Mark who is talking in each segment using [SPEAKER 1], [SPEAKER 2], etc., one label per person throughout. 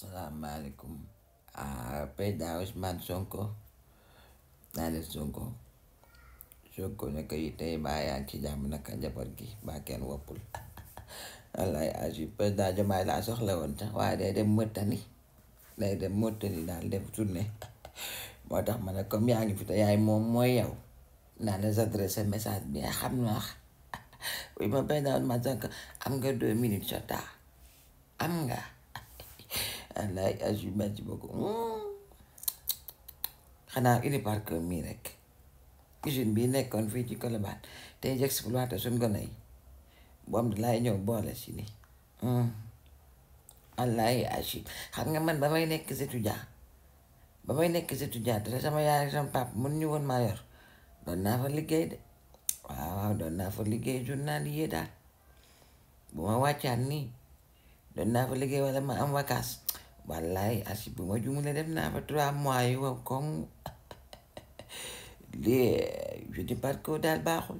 [SPEAKER 1] Assalamualaikum. Président Ousmane Sonko naa ne Sonko naka yi tey baa yaa ngi ci jàmm naka njaboot gi baa kenn woppul wallaay agi président Diomaye laa soxla woon sax waaye day dem Mauritanie daal def tournée moo tax ma ne comme yaa ngi fi te yaay moom mooy yow naa la adressé message bi xam na wax oui ma président Ousmane Sonko am nga 2 minutes sa taa am nga wallaay agi merci beaucoup xanaa Unipark mii rek usine bii nekkoon fii ci Colobane tey ji exploité suñ gone yi boom da laay ñëw boole si ni wallaay agi xam nga man ba may nekk étudiant te sama yaay sama pap mun ñu woon maa yor doon naa fa liggéey de waaw doon naa fa liggéey journalier daal bu ma wàccaan nii doon naa fa liggéey wala ma am vacances wallaay asi bu ma jumule def naa fa 3 mois yi wow koŋ lii Unipark daal baaxul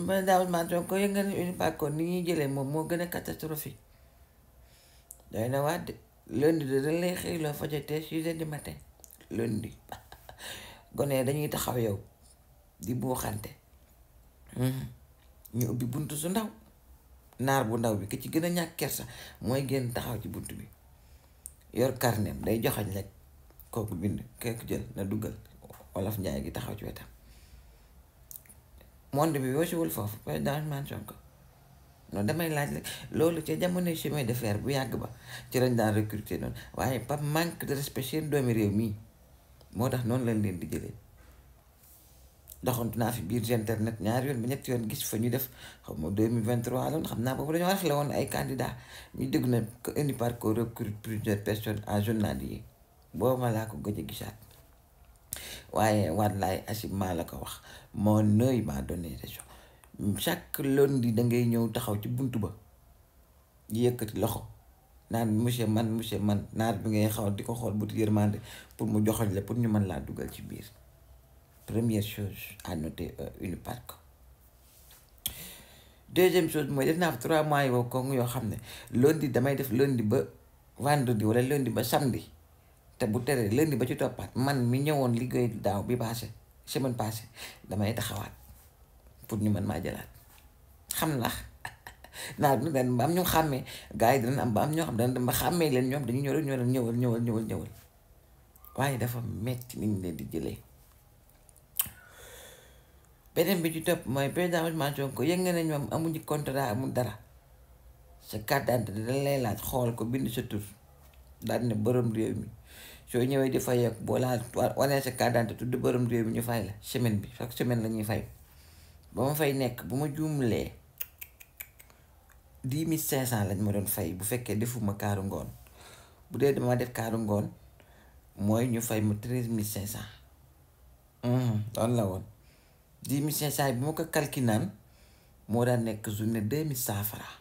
[SPEAKER 1] ma daawul man Sonko yëngal ni Unipark ni ñuy jëlee moom moo gën a catastrophique doy na waat de lundi de dañ lay xëy loo fajatee 6 heures du matin lundi gone dañuy taxaw yow di buuxante ñu ubbi buntu su ndaw naar bu ndaw bi ki ci gën a ñàkk kersa mooy génn taxaw ci buntu bi yor carnet day joxañ rek kooku bind kooku jël na duggal wolof njaay gi taxaw ci wetam monde bi yoosiwul foofu président Ousmane Sonko non damay laaj rek loolu ca jamonoy chemin de fer bu yàgg ba ci lañ daan recruter noonu waaye par manque de respect seen doomi réew mii moo tax noonu lañ leen di jëlee doxantu naa fi biir internet ñaari yoon ba ñetti yoon gis fa ñu def xaw ma 2023 la xam naa boobu dañoo rafetlu woon ay candidats ñu dégg na que Unipark recrute plusieurs personnes en journalier boobu ma laa ko gëj a gisaat waaye wallaay asib maa la ko wax mon œil m'a donné raison chaque lundi da ngay ñëw taxaw ci buntu ba yëkkati loxo naan monsieur man naar bi ngay xaw di ko xool buti yërmande pour mu joxoñ la pour ñu mën laa dugal ci biir. Première chose à noter Unipark. Deuxième chose mooy def naa fa 3 mois yoo ko yoo xam ne lundi damay def lundi ba vendredi wala lundi ba samedi te bu teree lundi ba ci toppaat man mi ñëwoon liggéey daaw bi passé semaine passée damay taxawaat pour ñu mën maa jëlaat xam ndax naa bi dañ ba am ñu xàmmee gars yi dinañ am ba am ñoo xam dana dem ba xàmmee leen ñoom dañu ñëwal waaye dafa metti ni ñu leen di jëlee. beneen bi ci topp mooy président Ousmane Sonko yëg nga ne ñoom amuñu contrat amul dara sa carte d'identité dañ lay laaj xool ko bind sa tur daal ne borom réew mi soo ñëwee di fay ak boo laa wanee sa carte d'identité tudd borom réew mi ñu fay la semaine bi chaque semaine la ñuy fay ba ma fay nekk bu ma juumlee 10 500 lañ ma doon fay bu fekkee defuma kaaru ngoon bu dee dama def kaaru ngoon mooy ñu fay ma 13 500 doon la woon 10 500 bi ma ko calculant moo daan nekk journée 2100 francs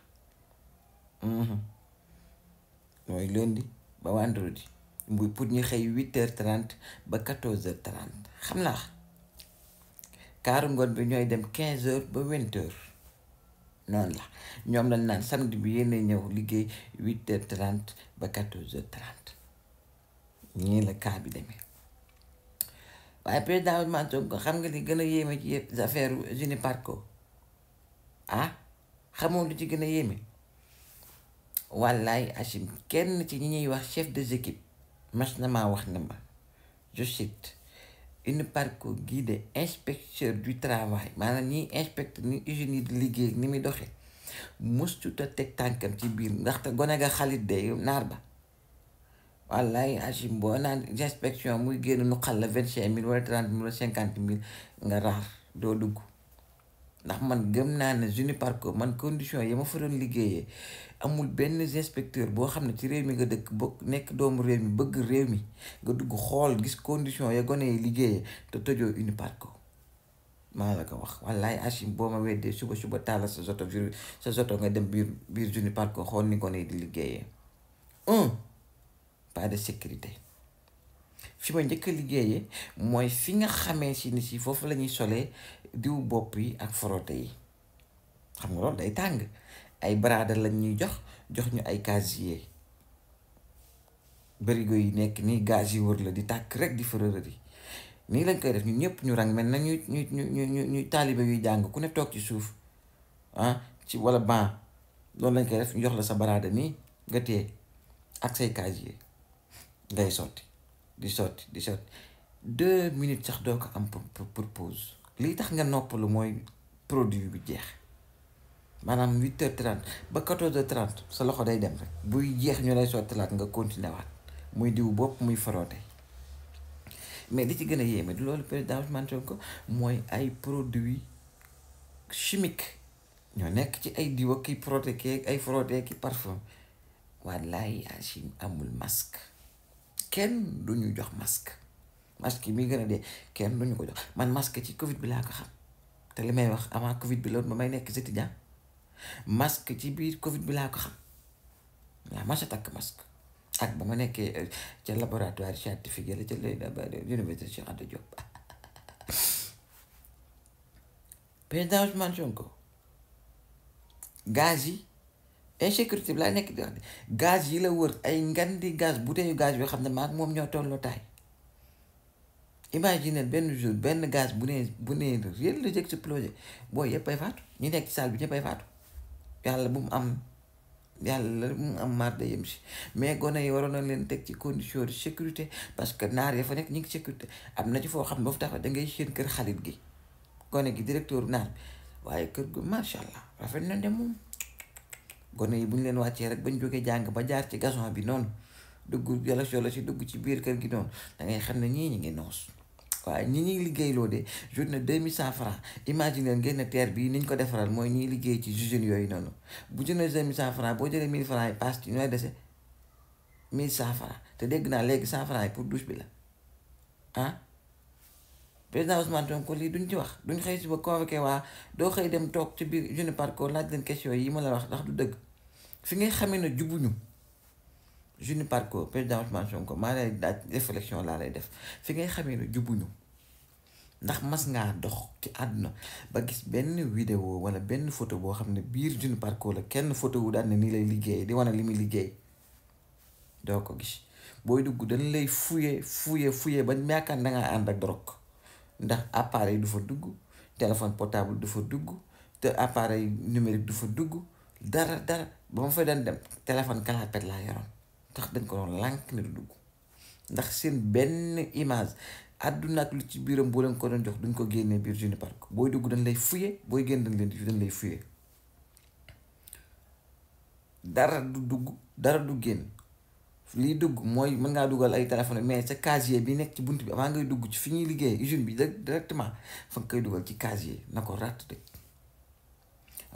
[SPEAKER 1] mooy lundi ba vendredi muy pour ñu xëy 8h30 ba 14h30 xam naa kaaru ngoon bi ñooy dem 15h ba 20h noonu la ñoom lañ naan samedi bi yéen ñëw liggéey 8h30 ba 14h30 ñii la kaa bi demee. waaye président Ousmane Sonko xam nga li gën a yéeme ci yëpp affaire Unipark xamoo lu ci gën a yéeme wallaay Achim kenn ci ñi ñuy wax chef des équipes mas na maa wax ne ma je cite Unipark gii de inspecteur du travail maanaam ñiy inspecte ni usines yi di liggéey ni muy doxee mosut a teg tànkam ci biir ndaxte gone ga xalit de naar ba wallaay Achim boo naan inspection muy génn nu xal la 25 000 wala 30 000 wala 50 000 nga raar doo dugg ndax man gëm naa ne Unipark man condition yi ma fa doon liggéeyee amul benn inspecteur boo xam ne ci réew mi nga dëkk bokk nekk doomu réew mi bëgg réew mi nga dugg xool gis condition ya gone yi liggéeyee te tëjoo Unipark maa la ko wax wallaay Achim boo ma weddee suba taala sa soto nga dem biir Unipark xool ni gone yi di liggéeyee pas de sécurité fi ma njëkk a liggéeyee mooy fi nga xamee si foofu la ñuy solee diw bopp yi ak frotté yi xam nga loolu day tàng ay baraada lañ ñuy jox ñu ay casier barigo yi nekk nii gaz yi wër la di tàkk rek di fërërër yi nii lañ koy def ñun ñëpp ñu rang mel na ñuy taalibe yuy jàng ku ne toog ci suuf ci wala ban loolu lañ koy def ñu jox la sa baraada nii nga téye ak say casier ngay sotti di sotti 2 minutes sax doo ko am pour pause lii tax nga noppalu mooy produit bi jeex maanaam 8h30 ba 14h30 sa loxo day dem rek buy jeex ñu lay sottilaat nga continuer waat muy diw bopp muy frotté mais li ci gën a yéeme du loolu président Ousmane Sonko mooy ay produits chimiques ñoo nekk ci ay diw ak ki frotté ay frotté ki parfum wallaay Achim amul masque kenn du ñu jox masque yi muy gën a dee kenn du ñu ko jox man masque ci Covid bi laa ko xam te li may wax avant Covid bi loolu ba may nekk étudiant masque ci biir Covid bi laa ko xam laa ma sa takk masque ak ba ma nekkee ca laboratoire scientifique la ca l'université Cheikh Anta Diop président Ousmane Sonko gaz yi insécurité bi laa nekk di wax de gaz yi la wër ay ngandi gaz bouteille gaz yoo xam ne maag moom ñoo tolloo taay imagine benn jour benn gaz bu ne réel la jëg explosé booy yëpp ay faatu ñi nekk ci salle bi ñëpp ay faatu yàlla bu mu am mar de yem si mais gone yi waroon na leen teg ci condition de sécurité parce que naar ya fa nekk ñi ngi sécurité am na ci foo xam ne boofu tax da ngay seen kër xalit gi gone gi directeur naar waaye kër gu macha allah rafet na de moom gone yi bu ñu leen wàccee rek bañ jógee jàng ba jaar ci gazon bi noonu dugg yàlla solo si dugg ci biir kër gi noonu da ngay xam ne ñii ñi ngi noos waaye ñi ñuy liggéeyloo de journée 2100 francs imagine ngeen terre bi niñ ko defaral mooy ñiy liggéey ci usines yooyu noonu bu jëlee 2100 francs boo jëlee 1000 francs yi passe ci ñooy dese 1100 francs te dégg naa léegi 100 francs yi pour douche bi la président Ousmane Sonko lii duñ ci wax duñ xëy si ba convoqué waa doo xëy dem toog ci biir jeune parcours laaj leen question yi ma la wax ndax du dëgg fi ngay xamee ne jubuñu jeune parcours président Ousmane Sonko maa lay daaj réflexion laa lay def fi ngay xamee ne jubuñu ndax mas ngaa dox ci àdduna ba gis benn vidéo wala benn photo boo xam ne biir jeune parcours la kenn photo wu daan ne nii lay liggéey di wane li muy liggéey doo ko gis booy dugg dañ lay fuye ba yaakaar dangaa ànd ak drogue ndax appareil du fa dugg téléphone portable du fa dugg te appareil numérique du fa dugg dara ba ma fa daan dem téléphone calapet laa yoroon tax dañ ko doon lànk ne du dugg ndax seen benn image àdduna ak lu ci biiram boo leen ko doon jox duñ ko génnee biir jeune parc booy dugg dañ lay fuye booy génn dañ lay fuye dara du dugg dara du génn lii dugg mooy mën ngaa dugal ay téléphone mais sa casier bi nekk ci bunt bi avant ngay dugg ci fi ñuy liggéey usine bi directement fa nga koy dugal ci casier na ko ratt de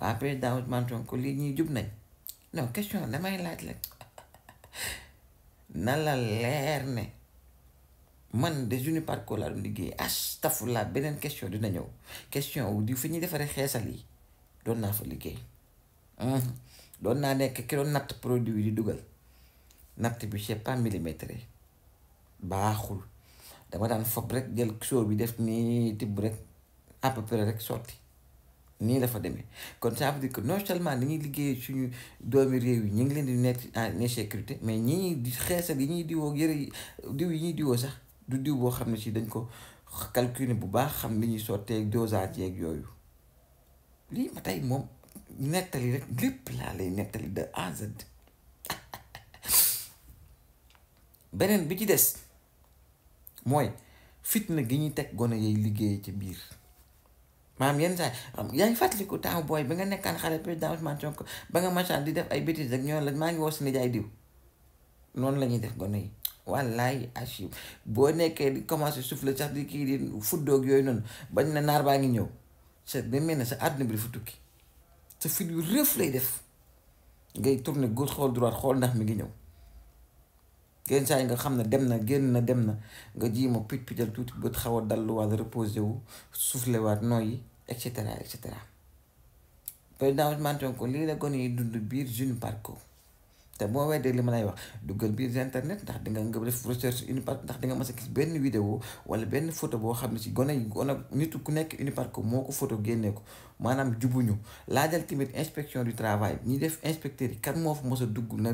[SPEAKER 1] waa président Ousmane Sonko lii ñuy jub nañ non question damay laaj la na la leer ne man de jeune parcours laa doon liggéey astafurlah beneen question dina ñëw question wu di fi ñuy defaree xeesal yi doon naa fa liggéey doon naa nekk ki doon natt produit yi di dugal natt bi c'est pas millimétré baaxul dama daan fob rek jël sóor bi def nii tibb rek à peu près rek sotti nii la fa demee kon ça veut dire que non seulement ni ñuy liggéey suñu doomi réew yi ñu ngi leen di nekk en insécurité mais ñi di xeesal yi ñuy diwoo yëre diw yi ñuy diwoo sax du diw boo xam ne si dañ ko calculer bu baax xam li ñuy sottee dosage yeeg yooyu lii ma tey moom nettali rek lépp laa lay nettali de A à Z beneen bi ci des mooy fitna gi ñuy teg gone yay liggéey ci biir maam yenn saa yaa ngi fàttaliku temps booy ba nga nekkaan xale président Ousmane Sonko ba nga machin di def ay bêtises rek ñoo la maa ngi woo si nijaay diw noonu la ñuy def gone yi wallaay Achim boo nekkee di commencé souffler sax di kii di fuddoog yooyu noonu bañ na naar baa ngi ñëw sa demee na sa àdduna bi dafa tukki sa fit yu rëf lay def ngay tourner gauche xool droite xool ndax mi ngi ñëw yenn saa yi nga xam ne dem na génn na dem na nga ji ma pital tuuti bët xaw a dalluwaat reposé wu soufflé waat nooyi et cetera et cetera président Ousmane Sonko lii la gone yi dund biir jeune parcours te boo weddee li ma lay wax duggal biir internet ndax di nga def recherche Uniparcours ndax di nga mës a gis benn vidéo wala benn photo boo xam ne si gone yi nit ku nekk Uniparcours moo ko photo génnee ko maanaam jubuñu laajal tamit inspection du travail ñi def inspecteurs yi kan moo fa mës a dugg na